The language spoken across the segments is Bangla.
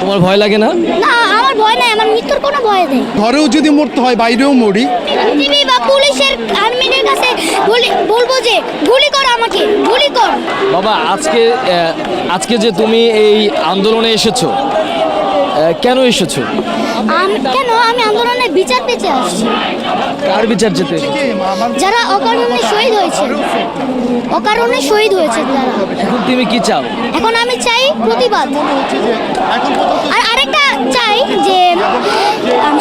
তোমার ভয় লাগে না? না, আমার ভয় নাই, আমার মৃত্যুর কোনো ভয় নেই। ঘরেও যদি মরতে হয় বাইরেও মরি। টিভি বা পুলিশের আর্মিদের কাছে বলবো যে গুলি কর, আমাকে গুলি কর। বাবা, আজকে যে তুমি এই আন্দোলনে এসেছো, কেন এসেছো? কেন আমি আন্দোলনের বিচার পেতে আসছি। কার বিচার যেতে? যারা অকারণে শহীদ হয়েছে, অকারণে শহীদ হয়েছে যারা। এখন তুমি কি চাও? এখন আমি চাই প্রতিবাদ। আর আরেকটা চাই যে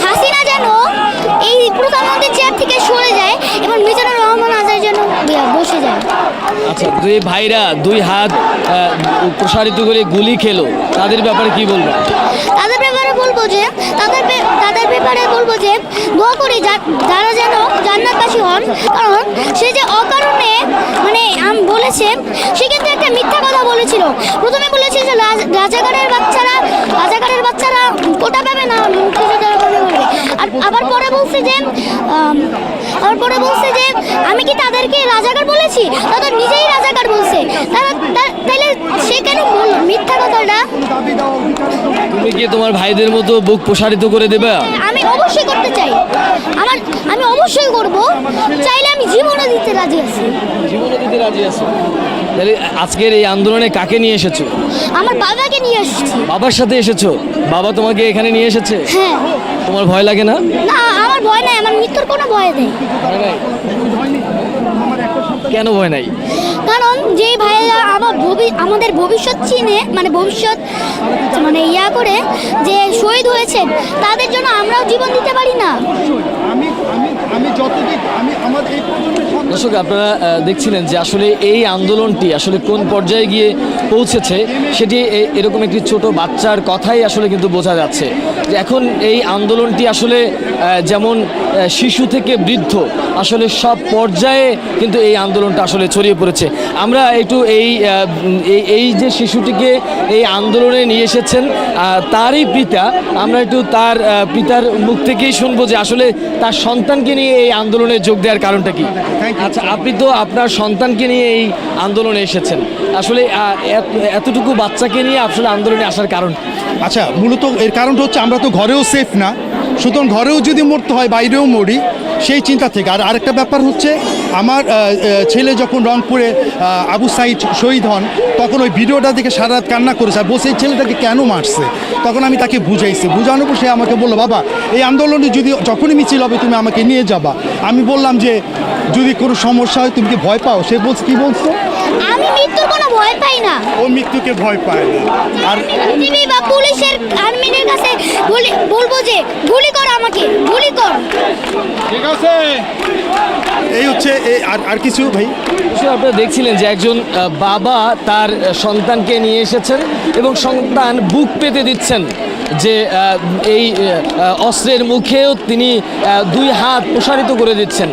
হাসিনা যেন এই প্রধানমন্ত্রীর চেয়ার থেকে সরে যায় এবং মিজানুর রহমান আজাদ যেন বসে যায়। আচ্ছা, দুই ভাইরা দুই হাত প্রসারিত করে গুলি খেলো, তাদের ব্যাপারে কি বলবো? তাদের ব্যাপারে বলবো যে দোয়া করি যারা যেন জান্নাতবাসী হন। কারণ সে যে অকারণে মানে বলেছে, সে কিন্তু একটা মিথ্যা কথা বলেছিল। প্রথমে বলেছিল যে রাজাকারের বাচ্চারা কোটা পাবে না, মুক্তিযোদ্ধারা পাবে। আর আবার পরে বলছে যে আমি কি তাদেরকে রাজাকার বলেছি? তারা নিজেই রাজাকার বলছে। তাহলে সে কেন বলল মিথ্যা কথাটা? তুমি কি তোমার ভাইদের মতো বুক প্রসারিত করে দেবে? আমি অবশ্যই করতে চাই। আমি অবশ্যই করব। চাইলে আমি জীবনও দিতে রাজি আছি। জীবনও দিতে রাজি আছো? তাহলে আজকের এই আন্দোলনে কাকে নিয়ে এসেছো? আমার বাবাকে নিয়ে এসেছি। বাবার সাথে এসেছো? বাবা তোমাকে এখানে নিয়ে এসেছে? হ্যাঁ। তোমার ভয় লাগে না? না, আমার ভয় নাই, আমার মৃত্যুর কোনো ভয় নেই। কেন ভয় নাই? কারণ যে ভাইয়েরা আমাদের ভবিষ্যৎ চিনে, মানে ইয়া করে যে শহীদ হয়েছেন, তাদের জন্য আমরাও জীবন দিতে পারি না। দর্শক, আপনারা দেখছিলেন যে আসলে এই আন্দোলনটি আসলে কোন পর্যায়ে গিয়ে পৌঁছেছে, সেটি এরকম একটি ছোট বাচ্চার কথাই আসলে কিন্তু বোঝা যাচ্ছে যে এখন এই আন্দোলনটি আসলে যেমন শিশু থেকে বৃদ্ধ আসলে সব পর্যায়ে কিন্তু এই আন্দোলনটা আসলে ছড়িয়ে পড়েছে। আমরা একটু এই যে শিশুটিকে এই আন্দোলনে নিয়ে এসেছেন তারই পিতা, আমরা একটু তার পিতার মুখ থেকেই শুনবো যে আসলে তার সন্তানকে নিয়ে এই আন্দোলনে যোগ দেওয়ার কারণটা কি। আচ্ছা, আপনি তো আপনার সন্তানকে নিয়ে এই আন্দোলনে এসেছেন, আসলে এতটুকু বাচ্চাকে নিয়ে আসলে আন্দোলনে আসার কারণ? আচ্ছা, মূলত এর কারণটা হচ্ছে আমরা তো ঘরেও সেফ না, সুতরাং ঘরেও যদি মরতে হয় বাইরেও মরি, সেই চিন্তা থেকে। আর আরেকটা ব্যাপার হচ্ছে, আমার ছেলে যখন রংপুরে আবু সাইদ শহীদ হন, তখন ওই ভিডিওটা দেখে সারা রাত কান্না করেছে আর বসে এই ছেলেটাকে কেন মারছে। তখন আমি তাকে বুঝাইছি, বুঝানোর পর সে আমাকে বললো, বাবা এই আন্দোলনে যখনই মিছিল হবে তুমি আমাকে নিয়ে যাবা। আমি বললাম যে যদি কোনো সমস্যা হয় তুমি কি ভয় পাও? সে কি বলছো? আমি মৃত্যুর কোনো ভয় পাই না। ও মৃত্যুকে ভয় পায় না। আর টিভি বা পুলিশের আর্মিদের কাছে বলবো যে গুলি কর, আমাকে গুলি কর। ঠিক আছে, এই হচ্ছে আর কিছু ভাই? আপনারা দেখছিলেন যে একজন বাবা তার সন্তানকে নিয়ে এসেছেন এবং সন্তান বুক পেতে দিচ্ছেন যে এই অস্ত্রের মুখেও তিনি দুই হাত প্রসারিত করে দিচ্ছেন।